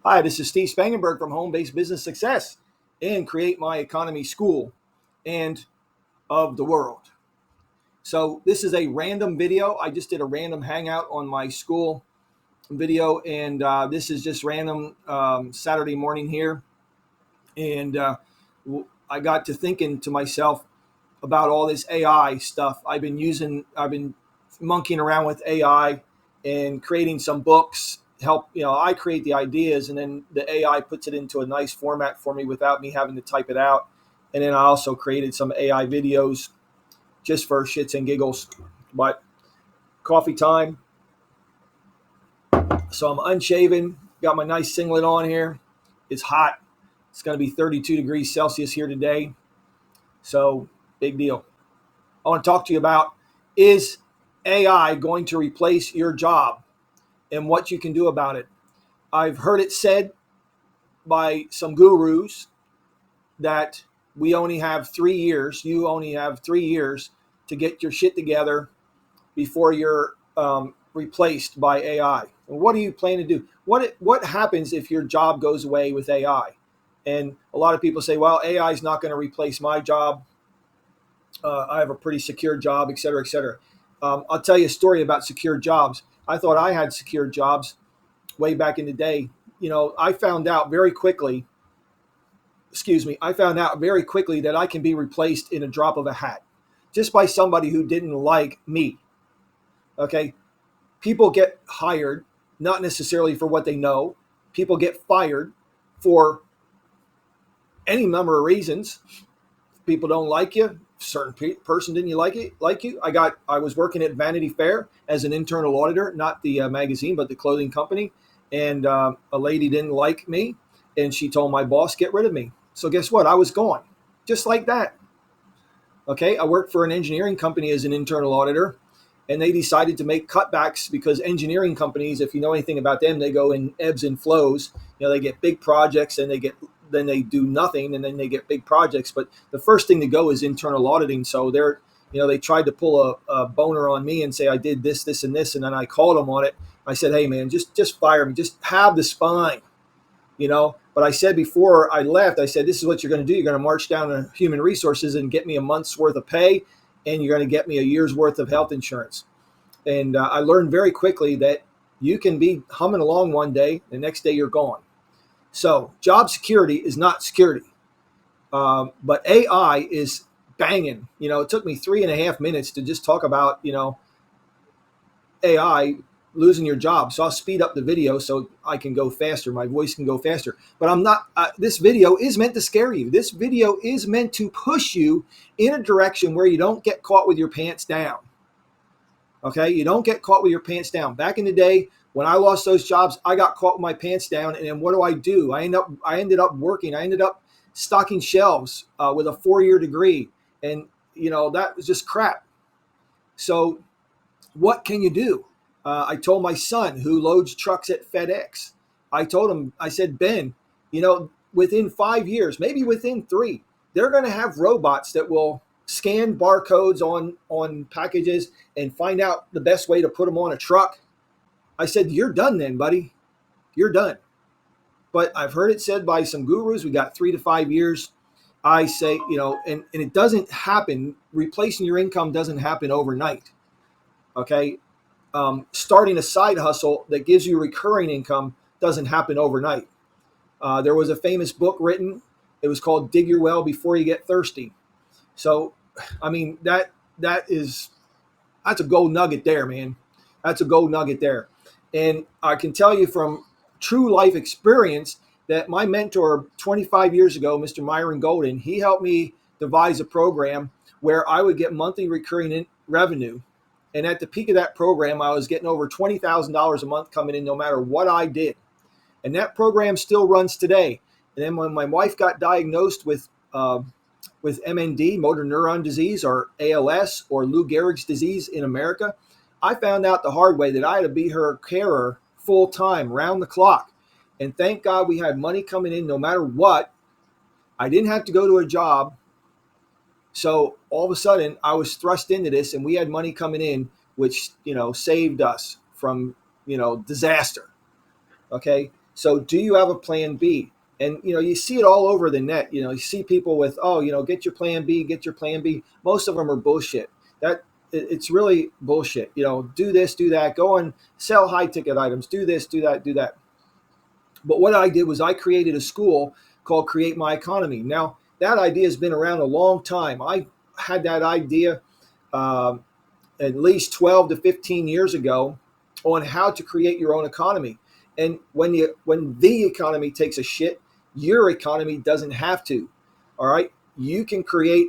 Hi, this is Steve Spangenberg from Home Based Business Success and Create My Economy School and of the world. So, this is a random video. I just did a random hangout on my school video, and this is just random Saturday morning here. And I got to thinking to myself about all this AI stuff. I've been monkeying around with AI and creating some books. I create the ideas and then the AI puts it into a nice format for me without me having to type it out. And then I also created some AI videos just for shits and giggles. But coffee time. So I'm unshaven, got my nice singlet on here. It's hot. It's going to be 32 degrees Celsius here today. So big deal. I want to talk to you about, is AI going to replace your job and what you can do about it? I've heard it said by some gurus that we only have 3 years, you only have 3 years to get your shit together before you're replaced by AI. And what do you plan to do? What happens if your job goes away with AI? And a lot of people say, well, AI is not going to replace my job. I have a pretty secure job, et cetera, et cetera. I'll tell you a story about secure jobs. I thought I had secure jobs way back in the day. I found out very quickly, that I can be replaced in a drop of a hat just by somebody who didn't like me. Okay. People get hired, not necessarily for what they know. People get fired for any number of reasons. People don't like you. Certain person didn't like you. I was working at Vanity Fair as an internal auditor, not the magazine, but the clothing company. And a lady didn't like me, and she told my boss, get rid of me. So guess what? I was gone, just like that. Okay, I worked for an engineering company as an internal auditor, and they decided to make cutbacks because engineering companies, if you know anything about them, they go in ebbs and flows. They get big projects and then they do nothing, and then they get big projects. But the first thing to go is internal auditing. So they tried to pull a boner on me and say I did this, this, and this, and then I called them on it. I said, hey man, just fire me, just have the spine, But I said before I left, I said, this is what you're going to do. You're going to march down to human resources and get me a month's worth of pay, and you're going to get me a year's worth of health insurance. And I learned very quickly that you can be humming along one day, the next day you're gone. So job security is not security. But AI is banging. It took me 3.5 minutes to just talk about, AI losing your job. So I'll speed up the video so I can go faster. My voice can go faster. But I'm not, this video is meant to scare you. This video is meant to push you in a direction where you don't get caught with your pants down. Okay, you don't get caught with your pants down. Back in the day, when I lost those jobs, I got caught with my pants down. And then what do? I ended up working. I ended up stocking shelves with a 4-year degree. And, that was just crap. So what can you do? I told my son, who loads trucks at FedEx, I said, Ben, within 5 years, maybe within 3, they're going to have robots that will scan barcodes on packages and find out the best way to put them on a truck. I said, you're done then, buddy. You're done. But I've heard it said by some gurus, we got 3 to 5 years. I say, and it doesn't happen. Replacing your income doesn't happen overnight. Okay. Starting a side hustle that gives you recurring income doesn't happen overnight. There was a famous book written. It was called Dig Your Well Before You Get Thirsty. So, I mean, that's a gold nugget there, man. That's a gold nugget there. And I can tell you from true life experience that my mentor 25 years ago, Mr. Myron Golden, he helped me devise a program where I would get monthly recurring revenue. And at the peak of that program, I was getting over $20,000 a month coming in no matter what I did. And that program still runs today. And then when my wife got diagnosed with MND, motor neuron disease, or ALS, or Lou Gehrig's disease in America, I found out the hard way that I had to be her carer full time, round the clock. And thank God we had money coming in no matter what. I didn't have to go to a job. So all of a sudden I was thrust into this, and we had money coming in, which, saved us from, disaster. Okay. So do you have a plan B? And you see it all over the net. You see people with, get your plan B, get your plan B. Most of them are bullshit. It's really bullshit. Do this, do that, go and sell high ticket items, do this, do that, do that. But what I did was I created a school called Create My Economy. Now, that idea has been around a long time. I had that idea uh, at least 12 to 15 years ago on how to create your own economy. And when the economy takes a shit, your economy doesn't have to. All right, you can create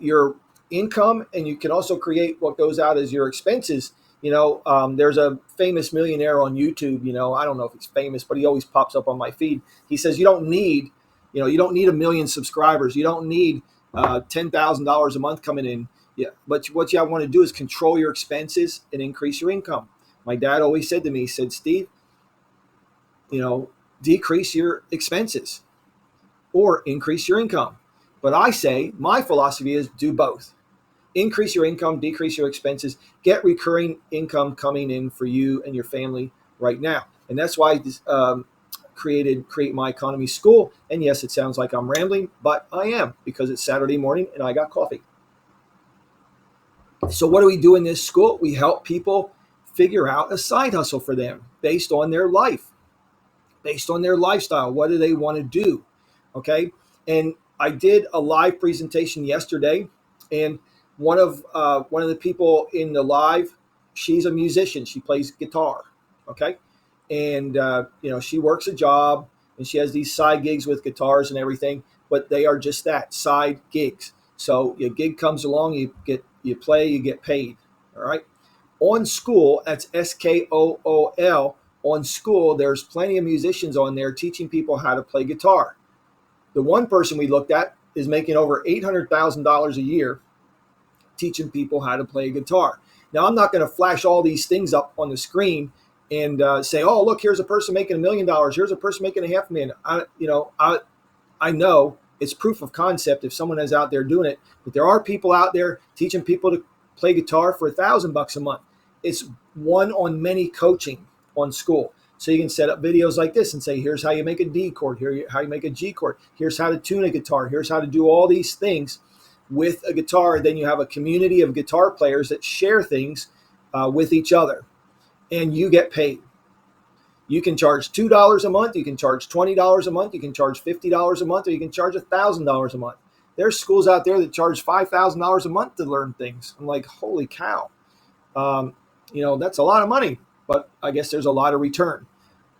your income, and you can also create what goes out as your expenses. There's a famous millionaire on YouTube. I don't know if he's famous, but he always pops up on my feed. He says you don't need a million subscribers. You don't need $10,000 a month coming in. Yeah, but what you want to do is control your expenses and increase your income. My dad always said to me, he said, Steve, decrease your expenses or increase your income. But I say my philosophy is do both. Increase your income, decrease your expenses, get recurring income coming in for you and your family right now. And that's why I created Create My Economy School. And yes, it sounds like I'm rambling, but I am, because it's Saturday morning and I got coffee. So what do we do in this school? We help people figure out a side hustle for them based on their life, based on their lifestyle. What do they want to do? Okay. And I did a live presentation yesterday, and one of the people in the live, she's a musician. She plays guitar. Okay. And, she works a job and she has these side gigs with guitars and everything, but they are just that, side gigs. So your gig comes along, you play, you get paid. All right. On School, that's SKOOL. On School, there's plenty of musicians on there teaching people how to play guitar. The one person we looked at is making over $800,000 a year teaching people how to play guitar. Now, I'm not going to flash all these things up on the screen and say, oh, look, here's a person making $1 million. Here's a person making $500,000. I know it's proof of concept if someone is out there doing it, but there are people out there teaching people to play guitar for $1,000 a month. It's one on many coaching on School. So you can set up videos like this and say, here's how you make a D chord, here's how you make a G chord, here's how to tune a guitar, here's how to do all these things with a guitar. Then you have a community of guitar players that share things with each other, and you get paid. You can charge $2 a month, you can charge $20 a month, you can charge $50 a month, or you can charge $1,000 a month. There's schools out there that charge $5,000 a month to learn things. I'm like, holy cow. That's a lot of money, but I guess there's a lot of return.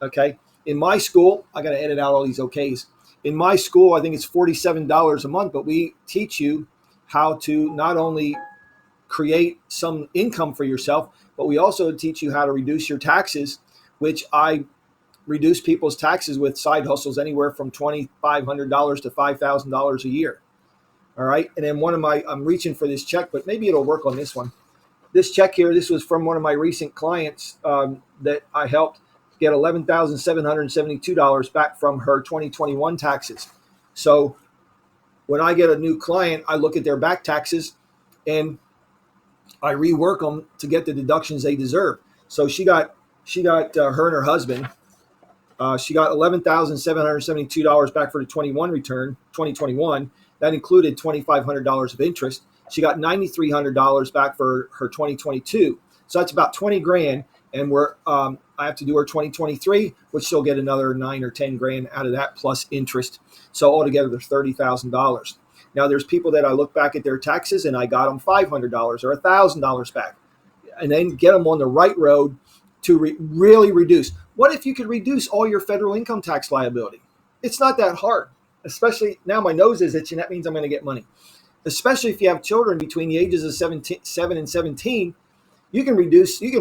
Okay. In my school, I got to edit out all these okays. In my school, I think it's $47 a month, but we teach you how to not only create some income for yourself, but we also teach you how to reduce your taxes, which I reduce people's taxes with side hustles anywhere from $2,500 to $5,000 a year. All right. And then I'm reaching for this check, but maybe it'll work on this one. This check here, this was from one of my recent clients that I helped get $11,772 back from her 2021 taxes. So when I get a new client, I look at their back taxes and I rework them to get the deductions they deserve. So she got her and her husband. She got $11,772 back for the 2021. That included $2,500 of interest. She got $9,300 back for her 2022. So that's about $20,000. And I have to do her 2023, which she'll get another $9,000 or $10,000 out of that plus interest. So altogether, there's $30,000. Now, there's people that I look back at their taxes and I got them $500 or $1,000 back, and then get them on the right road to really reduce. What if you could reduce all your federal income tax liability? It's not that hard, especially now my nose is itching. That means I'm going to get money. Especially if you have children between the ages of 7 and 17, you can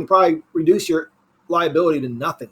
probably reduce your liability to nothing.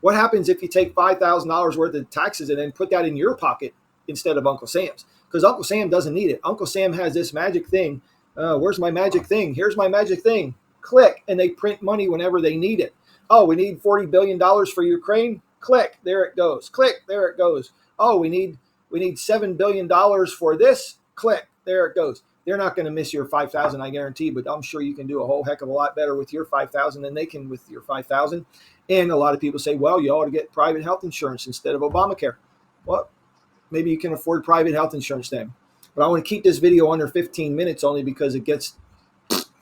What happens if you take $5,000 worth of taxes and then put that in your pocket instead of Uncle Sam's? Because Uncle Sam doesn't need it. Uncle Sam has this magic thing. Where's my magic thing? Here's my magic thing. Click, and they print money whenever they need it. Oh, we need $40 billion for Ukraine. Click, there it goes. Click, there it goes. Oh, we need $7 billion for this. Click, there it goes. They're not going to miss your 5,000, I guarantee, but I'm sure you can do a whole heck of a lot better with your 5,000 than they can with your 5,000. And a lot of people say, well, you ought to get private health insurance instead of Obamacare. Well, maybe you can afford private health insurance then. But I want to keep this video under 15 minutes only because it gets,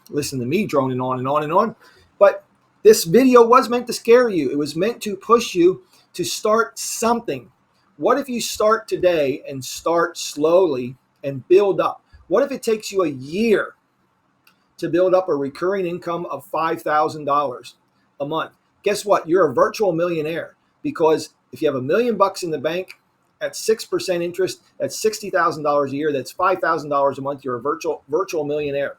listen to me droning on and on and on. But this video was meant to scare you. It was meant to push you to start something. What if you start today and start slowly and build up? What if it takes you a year to build up a recurring income of $5,000 a month? Guess what? You're a virtual millionaire, because if you have $1 million in the bank at 6% interest, that's $60,000 a year. That's $5,000 a month. You're a virtual millionaire.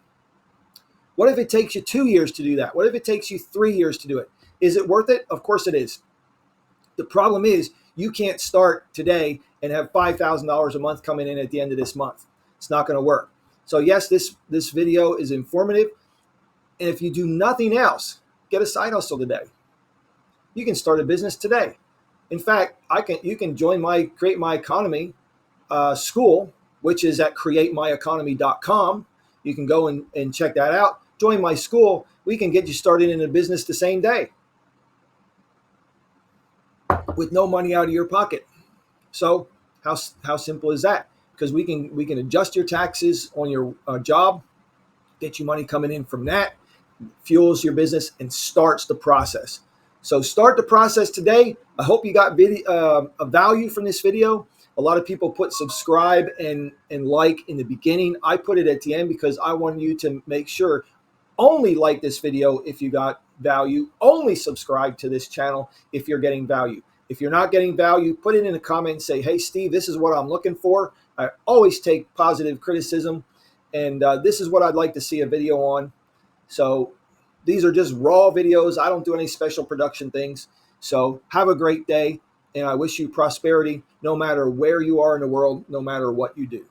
What if it takes you 2 years to do that? What if it takes you 3 years to do it? Is it worth it? Of course it is. The problem is you can't start today and have $5,000 a month coming in at the end of this month. It's not going to work. So yes, this video is informative. And if you do nothing else, get a side hustle today. You can start a business today. In fact, you can join my Create My Economy school, which is at createmyeconomy.com. You can go and check that out. Join my school. We can get you started in a business the same day with no money out of your pocket. So how simple is that? Because we can adjust your taxes on your job, get you money coming in from that, fuels your business, and starts the process. So start the process today. I hope you got a value from this video. A lot of people put subscribe and like in the beginning. I put it at the end because I want you to make sure only like this video if you got value. Only subscribe to this channel if you're getting value. If you're not getting value, put it in a comment and say, hey, Steve, this is what I'm looking for. I always take positive criticism, and this is what I'd like to see a video on. So these are just raw videos. I don't do any special production things. So have a great day, and I wish you prosperity no matter where you are in the world, no matter what you do.